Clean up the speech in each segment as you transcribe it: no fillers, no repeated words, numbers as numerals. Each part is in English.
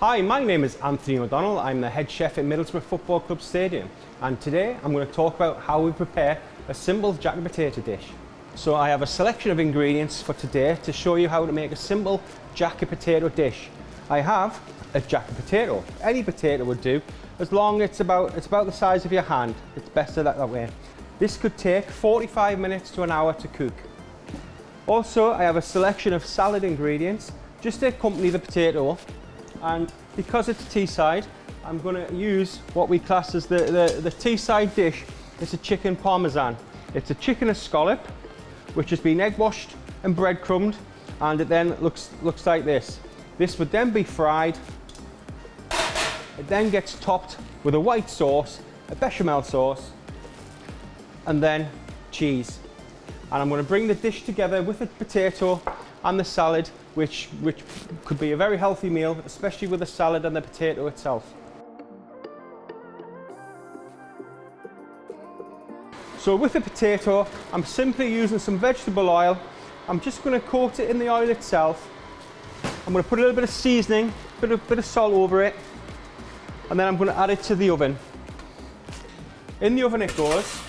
Hi, my name is Anthony O'Donnell. I'm the head chef at Middlesbrough Football Club Stadium, and today I'm going to talk about how we prepare a simple jacket potato dish. So I have a selection of ingredients for today to show you how to make a simple jacket potato dish. I have a jacket potato. Any potato would do, as long as it's about the size of your hand. It's better that way. This could take 45 minutes to an hour to cook. Also, I have a selection of salad ingredients just to accompany the potato. And because it's Teesside, I'm going to use what we class as the Teesside dish. It's a chicken parmesan. It's a chicken escallop, which has been egg washed and breadcrumbed, and it then looks like this. This would then be fried. It then gets topped with a white sauce, a bechamel sauce, and then cheese. And I'm going to bring the dish together with the potato and the salad, which could be a very healthy meal, especially with the salad and the potato itself. So with the potato, I'm simply using some vegetable oil. I'm just going to coat it in the oil itself. I'm going to put a little bit of seasoning, bit of salt over it, and then I'm going to add it to the oven. In the oven it goes,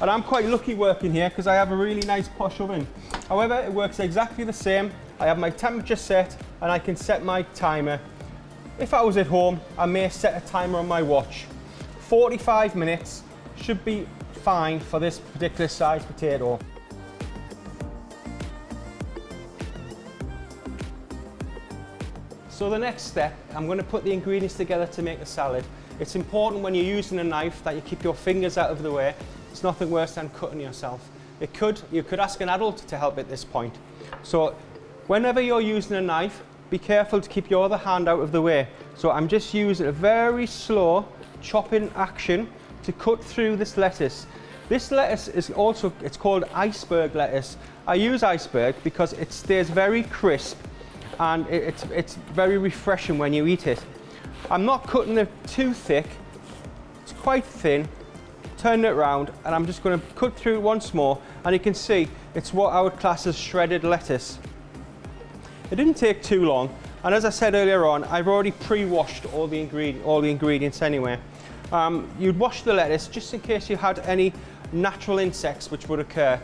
and I'm quite lucky working here because I have a really nice posh oven. However, it works exactly the same. I have my temperature set and I can set my timer. If I was at home, I may set a timer on my watch. 45 minutes should be fine for this particular size potato. So the next step, I'm going to put the ingredients together to make the salad. It's important when you're using a knife that you keep your fingers out of the way. It's nothing worse than cutting yourself. You could ask an adult to help at this point. So whenever you're using a knife, be careful to keep your other hand out of the way. So I'm just using a very slow chopping action to cut through this lettuce. This lettuce is also, it's called iceberg lettuce. I use iceberg because it stays very crisp and it's very refreshing when you eat it. I'm not cutting it too thick, it's quite thin. Turn it around and I'm just going to cut through once more, and you can see it's what I would class as shredded lettuce. It didn't take too long, and as I said earlier on, I've already pre-washed all the ingredients anyway. You'd wash the lettuce just in case you had any natural insects which would occur.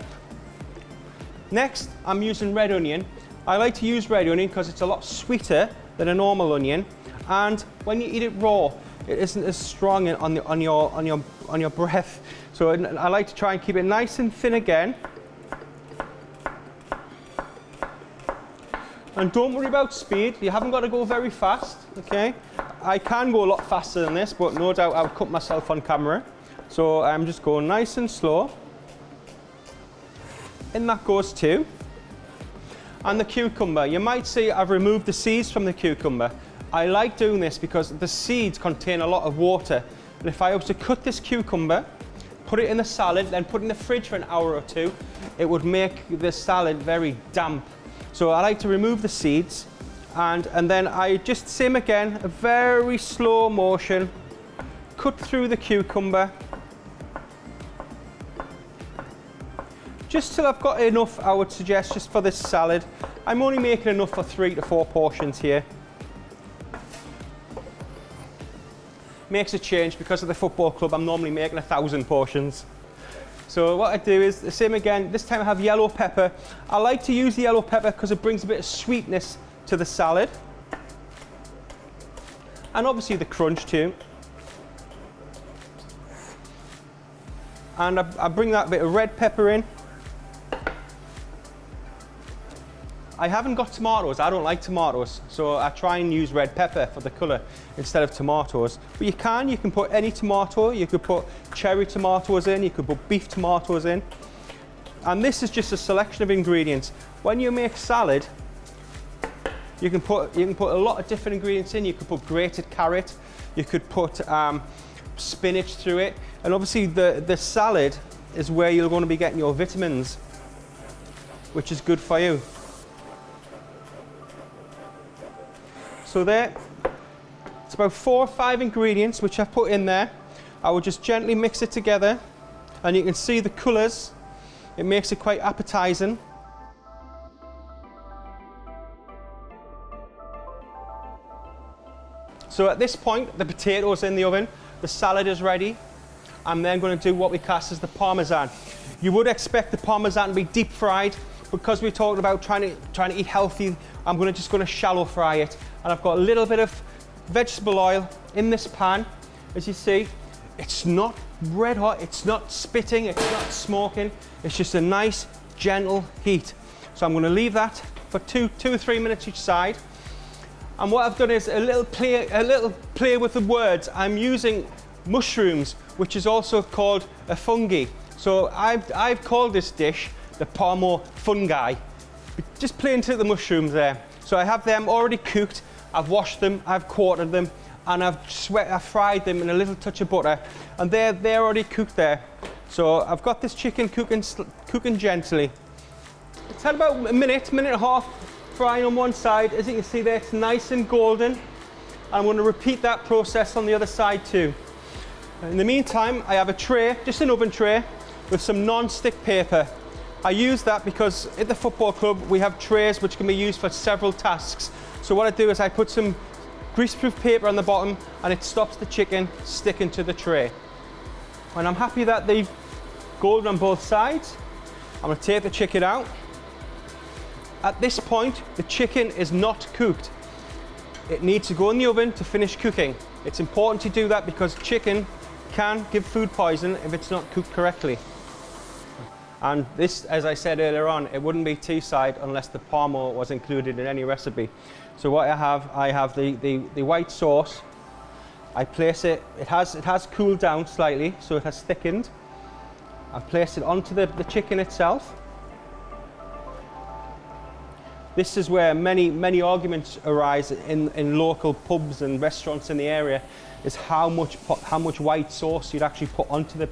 Next, I'm using red onion. I like to use red onion because it's a lot sweeter than a normal onion, and when you eat it raw, it isn't as strong on your breath. So I like to try and keep it nice and thin again. And don't worry about speed. You haven't got to go very fast, okay? I can go a lot faster than this, but no doubt I'll cut myself on camera. So I'm just going nice and slow. In that goes two. And the cucumber. You might see I've removed the seeds from the cucumber. I like doing this because the seeds contain a lot of water. And if I was to cut this cucumber, put it in the salad, then put it in the fridge for an hour or two, it would make the salad very damp. So I like to remove the seeds, and then I just, same again, a very slow motion, cut through the cucumber. Just till I've got enough, I would suggest, just for this salad. I'm only making enough for 3 to 4 portions here. Makes a change because of the football club. I'm normally making 1,000 portions. So what I do is the same again. This time I have yellow pepper. I like to use the yellow pepper because it brings a bit of sweetness to the salad. And obviously the crunch too. And I bring that bit of red pepper in. I haven't got tomatoes. I don't like tomatoes, so I try and use red pepper for the colour instead of tomatoes. But you can put any tomato. You could put cherry tomatoes in, you could put beef tomatoes in. And this is just a selection of ingredients. When you make salad, you can put a lot of different ingredients in. You could put grated carrot, you could put spinach through it, and obviously the salad is where you're going to be getting your vitamins, which is good for you. So there, it's about 4 or 5 ingredients which I've put in there. I will just gently mix it together, and you can see the colours. It makes it quite appetising. So at this point, the potatoes in the oven, the salad is ready. I'm then going to do what we class as the Parmesan. You would expect the Parmesan to be deep fried. Because we talked about trying to eat healthy, I'm just going to shallow fry it. And I've got a little bit of vegetable oil in this pan. As you see, it's not red hot, it's not spitting, it's not smoking. It's just a nice, gentle heat. So I'm going to leave that for two or 3 minutes each side. And what I've done is a little play with the words. I'm using mushrooms, which is also called a fungi. So I've called this dish the Parmo fungi. Just play into the mushrooms there. So I have them already cooked. I've washed them, I've quartered them, and I've fried them in a little touch of butter. And they're already cooked there. So I've got this chicken cooking gently. It's had about a minute and a half frying on one side. As you can see there, it's nice and golden. I'm going to repeat that process on the other side too. In the meantime, I have a tray, just an oven tray, with some non-stick paper. I use that because at the football club we have trays which can be used for several tasks. So what I do is I put some greaseproof paper on the bottom and it stops the chicken sticking to the tray. When I'm happy that they've golden on both sides, I'm going to take the chicken out. At this point, the chicken is not cooked. It needs to go in the oven to finish cooking. It's important to do that because chicken can give food poison if it's not cooked correctly. And this, as I said earlier on, it wouldn't be Teesside unless the Parmo was included in any recipe. So what I have the white sauce. I place it, it has cooled down slightly, so it has thickened. I've placed it onto the chicken itself. This is where many arguments arise in local pubs and restaurants in the area, is how much white sauce you'd actually put onto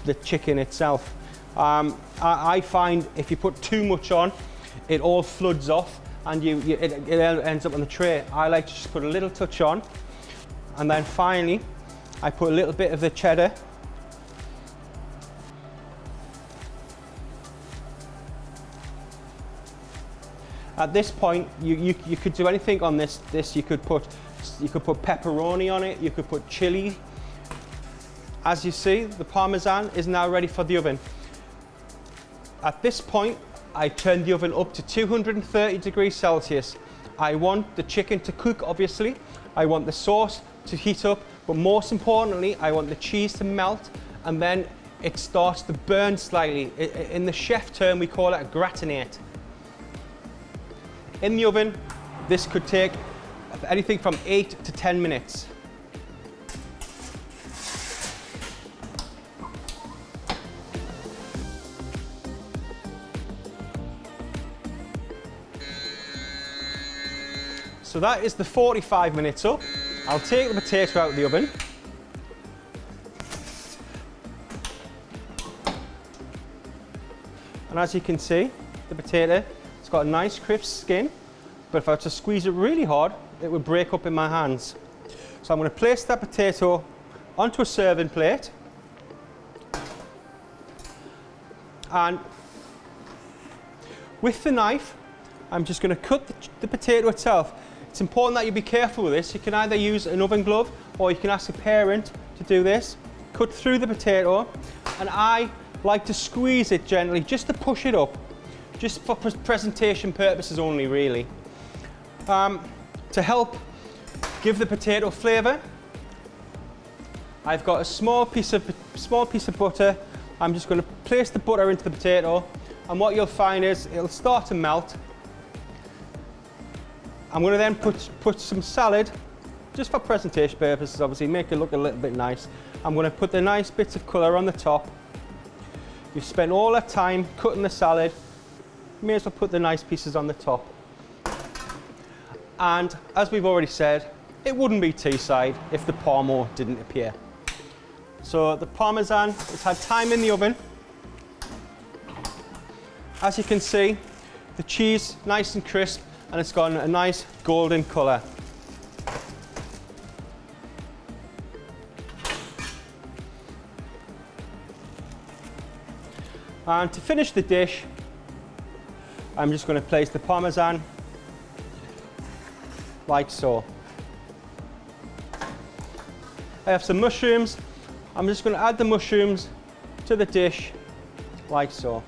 the chicken itself. I find if you put too much on, it all floods off and it ends up on the tray. I like to just put a little touch on, and then finally I put a little bit of the cheddar. At this point, you could do anything on this. You could put pepperoni on it. You could put chili. As you see, the Parmesan is now ready for the oven. At this point, I turn the oven up to 230 degrees Celsius. I want the chicken to cook, obviously. I want the sauce to heat up, but most importantly, I want the cheese to melt, and then it starts to burn slightly. In the chef term, we call it a gratinate. In the oven, this could take anything from 8 to 10 minutes. So that is the 45 minutes up. I'll take the potato out of the oven. And as you can see, the potato, it's got a nice crisp skin, but if I were to squeeze it really hard, it would break up in my hands. So I'm going to place that potato onto a serving plate. And with the knife, I'm just going to cut the potato itself. It's important that you be careful with this. You can either use an oven glove or you can ask a parent to do this. Cut through the potato, and I like to squeeze it gently just to push it up, just for presentation purposes only, really. To help give the potato flavour, I've got a small piece of butter. I'm just going to place the butter into the potato, and what you'll find is it'll start to melt. I'm going to then put some salad, just for presentation purposes, obviously, make it look a little bit nice. I'm going to put the nice bits of colour on the top. You've spent all that time cutting the salad, you may as well put the nice pieces on the top. And as we've already said, it wouldn't be Teesside if the Parmo didn't appear. So the Parmesan has had time in the oven. As you can see, the cheese nice and crisp, and it's got a nice golden colour. And to finish the dish, I'm just going to place the Parmesan like so. I have some mushrooms. I'm just going to add the mushrooms to the dish like so.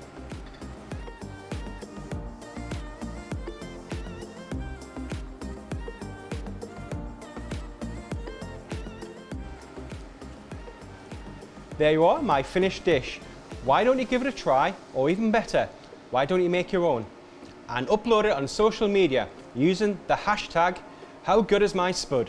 There you are, my finished dish. Why don't you give it a try, or even better, why don't you make your own and upload it on social media using the hashtag HowGoodIsMySpud.